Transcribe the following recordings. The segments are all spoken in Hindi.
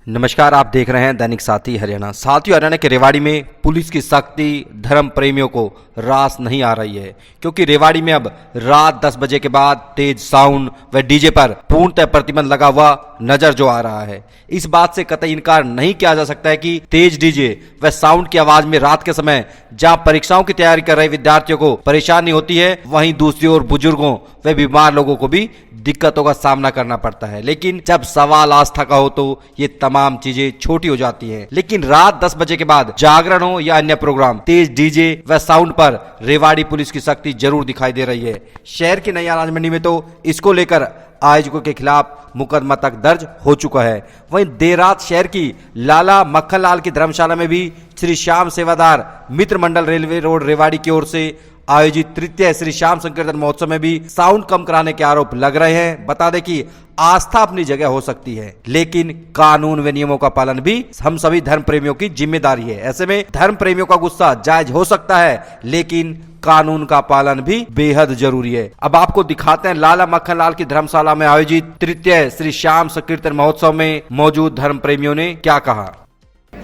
नमस्कार, आप देख रहे हैं दैनिक साथी हरियाणा। साथियों, हरियाणा के रेवाड़ी में पुलिस की सख्ती धर्म प्रेमियों को रास नहीं आ रही है, क्योंकि रेवाड़ी में अब रात 10 बजे के बाद तेज साउंड व डीजे पर पूर्णतः प्रतिबंध लगा हुआ नजर जो आ रहा है। इस बात से कतई इनकार नहीं किया जा सकता है कि तेज डीजे व साउंड की आवाज में रात के समय जहां परीक्षाओं की तैयारी कर रहे विद्यार्थियों को परेशानी होती है, वहीं दूसरी ओर बुजुर्गों व बीमार लोगों को भी दिक्कतों का सामना करना पड़ता है। लेकिन जब सवाल आस्था का हो तो ये तमाम चीजें छोटी हो जाती हैं। लेकिन रात 10 बजे के बाद जागरण हो या अन्य प्रोग्राम, तेज डीजे व साउंड पर रेवाड़ी पुलिस की सख्ती जरूर दिखाई दे रही है। शहर की नई अनाज मंडी में तो इसको लेकर आयोजकों के खिलाफ मुकदमा तक दर्ज हो चुका है। वहीं देर रात शहर की लाला मक्खन लाल की धर्मशाला में भी श्री श्याम सेवादार मित्र मंडल रेलवे रोड रेवाड़ी की ओर से आयोजित तृतीय श्री श्याम संकीर्तन महोत्सव में भी साउंड कम कराने के आरोप लग रहे हैं। बता दें कि आस्था अपनी जगह हो सकती है, लेकिन कानून व नियमों का पालन भी हम सभी धर्म प्रेमियों की जिम्मेदारी है। ऐसे में धर्म प्रेमियों का गुस्सा जायज हो सकता है, लेकिन कानून का पालन भी बेहद जरूरी है। अब आपको दिखाते हैं लाला मक्खन लाल की धर्मशाला में आयोजित तृतीय श्री श्याम संकीर्तन महोत्सव में मौजूद धर्म प्रेमियों ने क्या कहा।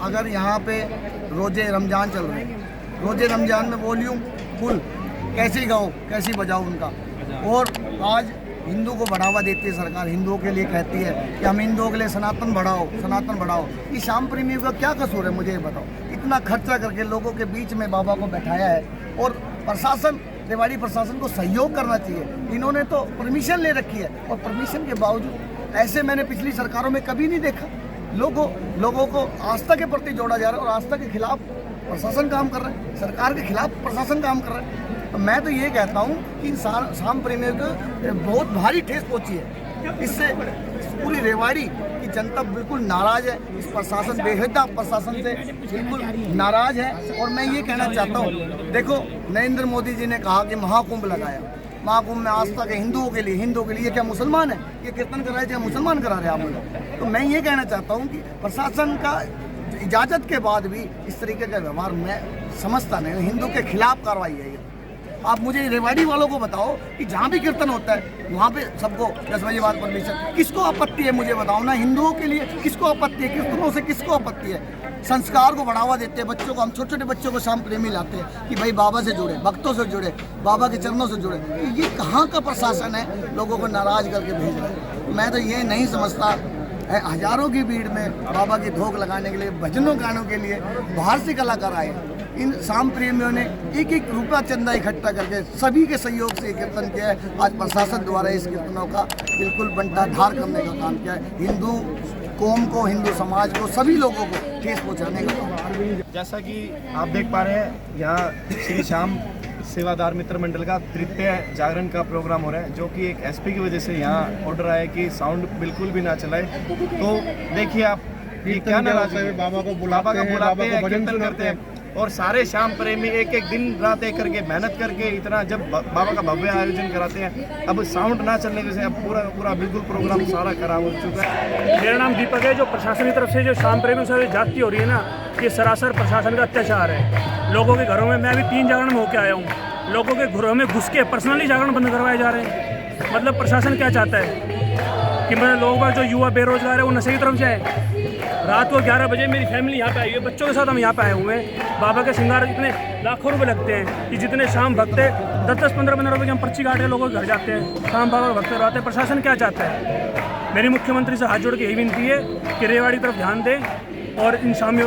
अगर यहाँ पे रोजे रमजान चल रहे हैं, रोजे रमजान में वॉल्यूम फुल कैसे गाओ कैसे बजाओ उनका, और आज हिंदू को बढ़ावा देती है सरकार, हिंदुओं के लिए कहती है कि हम हिंदुओं के लिए सनातन बढ़ाओ, सनातन बढ़ाओ। ये श्याम प्रेमियों का क्या कसूर है, मुझे ये बताओ। इतना खर्चा करके लोगों के बीच में बाबा को बैठाया है, और प्रशासन, रेवाड़ी प्रशासन को सहयोग करना चाहिए। इन्होंने तो परमिशन ले रखी है, और परमिशन के बावजूद ऐसे मैंने पिछली सरकारों में कभी नहीं देखा। लोगों को आस्था के प्रति जोड़ा जा रहा है, और आस्था के खिलाफ प्रशासन काम कर रहा है, सरकार के खिलाफ प्रशासन काम कर रहा है। तो मैं तो ये कहता हूँ कि इन श्याम प्रेमियों को बहुत भारी ठेस पहुँची है। इससे पूरी रेवाड़ी की जनता बिल्कुल नाराज है, इस प्रशासन बेहदा प्रशासन से बिल्कुल नाराज है। और मैं ये कहना चाहता हूँ, देखो नरेंद्र मोदी जी ने कहा कि महाकुंभ लगाया, महाकुंभ में आस्था के हिंदुओं के लिए क्या मुसलमान है? ये कीर्तन कर रहे थे, मुसलमान करा रहे आप लोग। तो मैं ये कहना चाहता हूँ कि प्रशासन का इजाज़त के बाद भी इस तरीके का व्यवहार मैं समझता नहीं, हिंदू के खिलाफ कार्रवाई है ये। आप मुझे रेवाड़ी वालों को बताओ कि जहाँ भी कीर्तन होता है वहाँ पे सबको 10 बजे बाद परमिशन, किसको आपत्ति है? मुझे बताओ ना, हिंदुओं के लिए किसको आपत्ति है? कीर्तनों से किसको आपत्ति है? संस्कार को बढ़ावा देते हैं बच्चों को, हम छोटे छोटे बच्चों को श्याम प्रेमी लाते हैं कि भाई बाबा से जुड़े, भक्तों से जुड़े, बाबा के चरणों से जुड़े। तो ये कहाँ का प्रशासन है, लोगों को नाराज करके भेज रहा है? मैं तो ये नहीं समझता। हजारों की भीड़ में बाबा की धोख लगाने के लिए, भजनों गानों के लिए बाहर से कलाकार आए। इन श्याम प्रेमियों ने एक रुपया चंदा इकट्ठा करके सभी के सहयोग से कीर्तन किया है। आज प्रशासन द्वारा इस कीर्तनों का बिल्कुल बंटाधार करने का काम किया है, हिंदू कौम को, हिंदू समाज को, सभी लोगों को ठेस पहुँचाने का काम। जैसा कि आप देख पा रहे हैं, यहाँ श्री श्याम सेवादार मित्र मंडल का तृतीय जागरण का प्रोग्राम हो रहा है, जो कि एक एसपी की वजह से यहाँ ऑर्डर आया कि साउंड बिल्कुल भी ना चलाए। तो देखिए आप, ये क्या नाराज है, बाबा को बुलाते हैं, कीर्तन करते हैं, और सारे श्याम प्रेमी एक दिन रात एक करके मेहनत करके इतना जब बाबा का भव्य आयोजन कराते हैं, अब साउंड ना चलने की वजह से अब पूरा बिल्कुल प्रोग्राम सारा खराब हो चुका है। मेरा नाम दीपक है। जो प्रशासन की तरफ से जो श्याम प्रेमियों से जाती हो रही है ना, ये सरासर प्रशासन का अत्याचार है। लोगों के घरों में, मैं अभी 3 जागरण में होकर आया हूँ, लोगों के घरों में घुस के पर्सनली जागरण बंद करवाए जा रहे हैं। मतलब प्रशासन क्या चाहता है कि मतलब लोगों का जो युवा बेरोजगार है वो नशे की तरफ जाए। रात को 11 बजे मेरी फैमिली यहाँ पे आई है, बच्चों के साथ हम यहाँ पे आए हुए हैं। बाबा के श्रृंगार इतने लाखों रुपए लगते हैं कि जितने शाम भक्त है 10-10, 15-15 रुपए की हम पर्ची काट के लोगों के घर जाते हैं, शाम बाबा भक्त रहते हैं। प्रशासन क्या चाहता है? मेरी मुख्यमंत्री से हाथ जोड़ के यही विनती है कि रेवाड़ी तरफ ध्यान दें और इन श्याम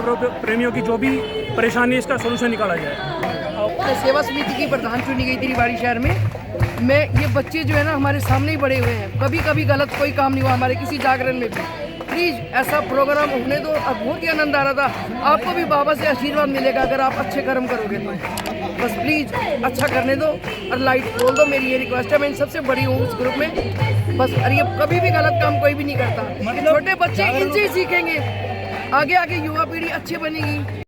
प्रेमियों की जो भी परेशानी है इसका सोल्यूशन निकाला जाए। सेवा समिति की प्रधान चुनी गई थी रेवाड़ी शहर में। ये बच्चे जो है ना हमारे सामने ही बड़े हुए हैं, कभी गलत कोई काम नहीं हुआ हमारे किसी जागरण में भी। प्लीज़ ऐसा प्रोग्राम होने दो। अब बहुत ही आनंद आ रहा था। आपको भी बाबा से आशीर्वाद मिलेगा अगर आप अच्छे कर्म करोगे तो। बस प्लीज़ अच्छा करने दो और लाइट खोल दो, मेरी ये रिक्वेस्ट है। मैं इन सबसे बड़ी हूँ उस ग्रुप में। बस और ये कभी भी गलत काम कोई भी नहीं करता। छोटे बच्चे इनसे ही सीखेंगे, आगे युवा पीढ़ी अच्छी बनेगी।